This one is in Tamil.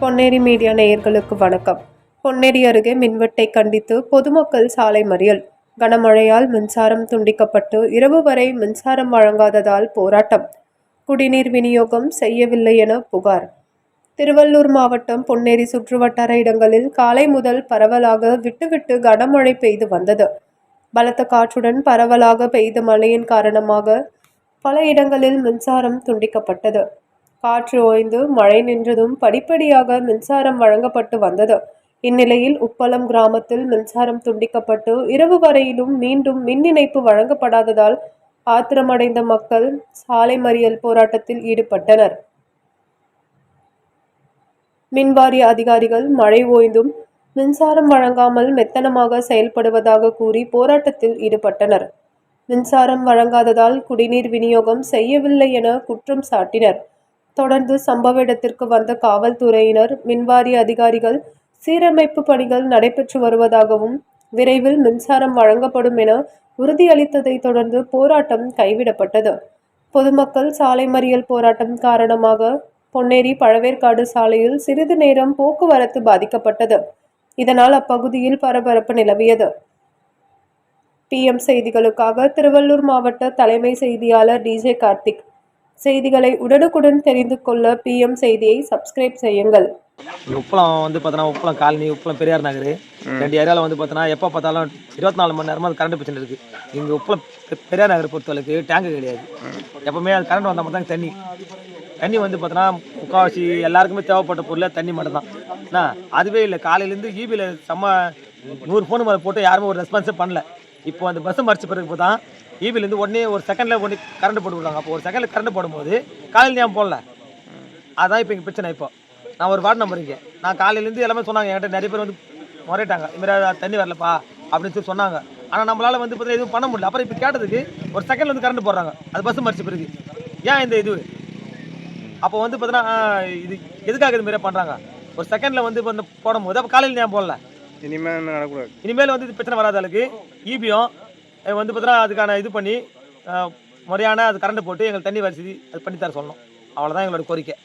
பொன்னேரி மீடியா நேயர்களுக்கு வணக்கம். பொன்னேரி அருகே மின்வெட்டை கண்டித்து பொதுமக்கள் சாலை மறியல். கனமழையால் மின்சாரம் துண்டிக்கப்பட்டு இரவு வரை மின்சாரம் வழங்காததால் போராட்டம். குடிநீர் விநியோகம் செய்யவில்லை என புகார். திருவள்ளூர் மாவட்டம் பொன்னேரி சுற்றுவட்டார இடங்களில் காலை முதல் பரவலாக விட்டுவிட்டு கனமழை பெய்து வந்தது. பலத்த காற்றுடன் பரவலாக பெய்த மழையின் காரணமாக பல இடங்களில் மின்சாரம் துண்டிக்கப்பட்டது. காற்று ஓய்ந்து மழை நின்றதும் படிப்படியாக மின்சாரம் வழங்கப்பட்டு வந்தது. இந்நிலையில் உப்பளம் கிராமத்தில் மின்சாரம் துண்டிக்கப்பட்டு இரவு வரையிலும் மீண்டும் மின் இணைப்பு வழங்கப்படாததால் ஆத்திரமடைந்த மக்கள் சாலை மறியல் போராட்டத்தில் ஈடுபட்டனர். மின்வாரிய அதிகாரிகள் மழை ஓய்ந்தும் மின்சாரம் வழங்காமல் மெத்தனமாக செயல்படுவதாக கூறி போராட்டத்தில் ஈடுபட்டனர். மின்சாரம் வழங்காததால் குடிநீர் விநியோகம் செய்யவில்லை என குற்றம் சாட்டினர். தொடர்ந்து சம்பவ இடத்திற்கு வந்த காவல்துறையினர், மின்வாரிய அதிகாரிகள் சீரமைப்பு பணிகள் நடைபெற்று வருவதாகவும் விரைவில் மின்சாரம் வழங்கப்படும் என உறுதியளித்ததை தொடர்ந்து போராட்டம் கைவிடப்பட்டது. பொதுமக்கள் சாலை மறியல் போராட்டம் காரணமாக பொன்னேரி பழவேற்காடு சாலையில் சிறிது நேரம் போக்குவரத்து பாதிக்கப்பட்டது. இதனால் அப்பகுதியில் பரபரப்பு நிலவியது. PM செய்திகளுக்காக திருவள்ளூர் மாவட்ட தலைமை செய்தியாளர் DJ கார்த்திக். செய்திகளை உடனுக்குடன் தெரிந்து கொள்ள PM செய்தியை சப்ஸ்கிரைப் செய்யுங்கள். உப்பளம் வந்து பார்த்தோன்னா உப்பளம் காலனி, உப்பளம் பெரியார் நகர் 2 ஏரியாவில் வந்து பார்த்தோன்னா எப்போ பார்த்தாலும் 24 மணி நேரமாக அது கரண்ட் பிரச்சனை இருக்குது. இங்கே உப்பளம் பெரியார் நகர் பொறுத்தளவுக்கு டேங்கு கிடையாது. எப்போவுமே அது கரண்ட் வந்தால் மட்டும் தான் தண்ணி வந்து பார்த்தோன்னா முக்கால்வாசி எல்லாருக்குமே தேவைப்பட்ட பொருள் தண்ணி மட்டும் தான். ஏன்னா அதுவே இல்லை. காலையிலேருந்து ஈபியில் 100 ஃபோன் போட்டு யாருமே ஒரு ரெஸ்பான்ஸே பண்ணல. இப்போ அந்த பஸ்ஸை மறிச்ச பிறகு தான் ஈபிலேருந்து உடனே ஒரு செகண்டில் கரண்ட் போட்டு விடுவாங்க. அப்போ ஒரு செகண்டில் கரண்ட் போடும்போது காலையில் ஏன் போடல? அதுதான் இப்போ இங்கே பிரச்சனை. இப்போ நான் ஒரு வார்டு நம்பர் இங்கே நான் காலையிலேருந்து எல்லாமே சொன்னாங்க. என்கிட்ட நிறைய பேர் வந்து முறையிட்டாங்க, இதுமாதிரி தண்ணி வரலப்பா அப்படின்னு சொல்லி சொன்னாங்க. ஆனால் நம்மளால் வந்து பார்த்தீங்கன்னா எதுவும் பண்ண முடியல. அப்புறம் இப்போ கேட்டதுக்கு ஒரு செகண்டில் வந்து கரண்ட் போடுறாங்க. அது பஸ்ஸு மறிச்ச பிறகு ஏன் இந்த இது? அப்போ வந்து பார்த்தீங்கன்னா இது எதுக்காக இது மாதிரியே பண்ணுறாங்க? ஒரு செகண்டில் வந்து இப்போ போடும்போது அப்போ காலையில் ஏன் போடல? இனிமேல் வந்து இது பிரச்சனை வராத அளவுக்கு ஈபியும் வந்து பார்த்தீங்கன்னா அதுக்கான இது பண்ணி முறையான அது கரண்ட் போட்டு எங்களுக்கு தண்ணி வசதி அது பண்ணி தர சொல்லணும். அவ்வளோதான் எங்களோட கோரிக்கை.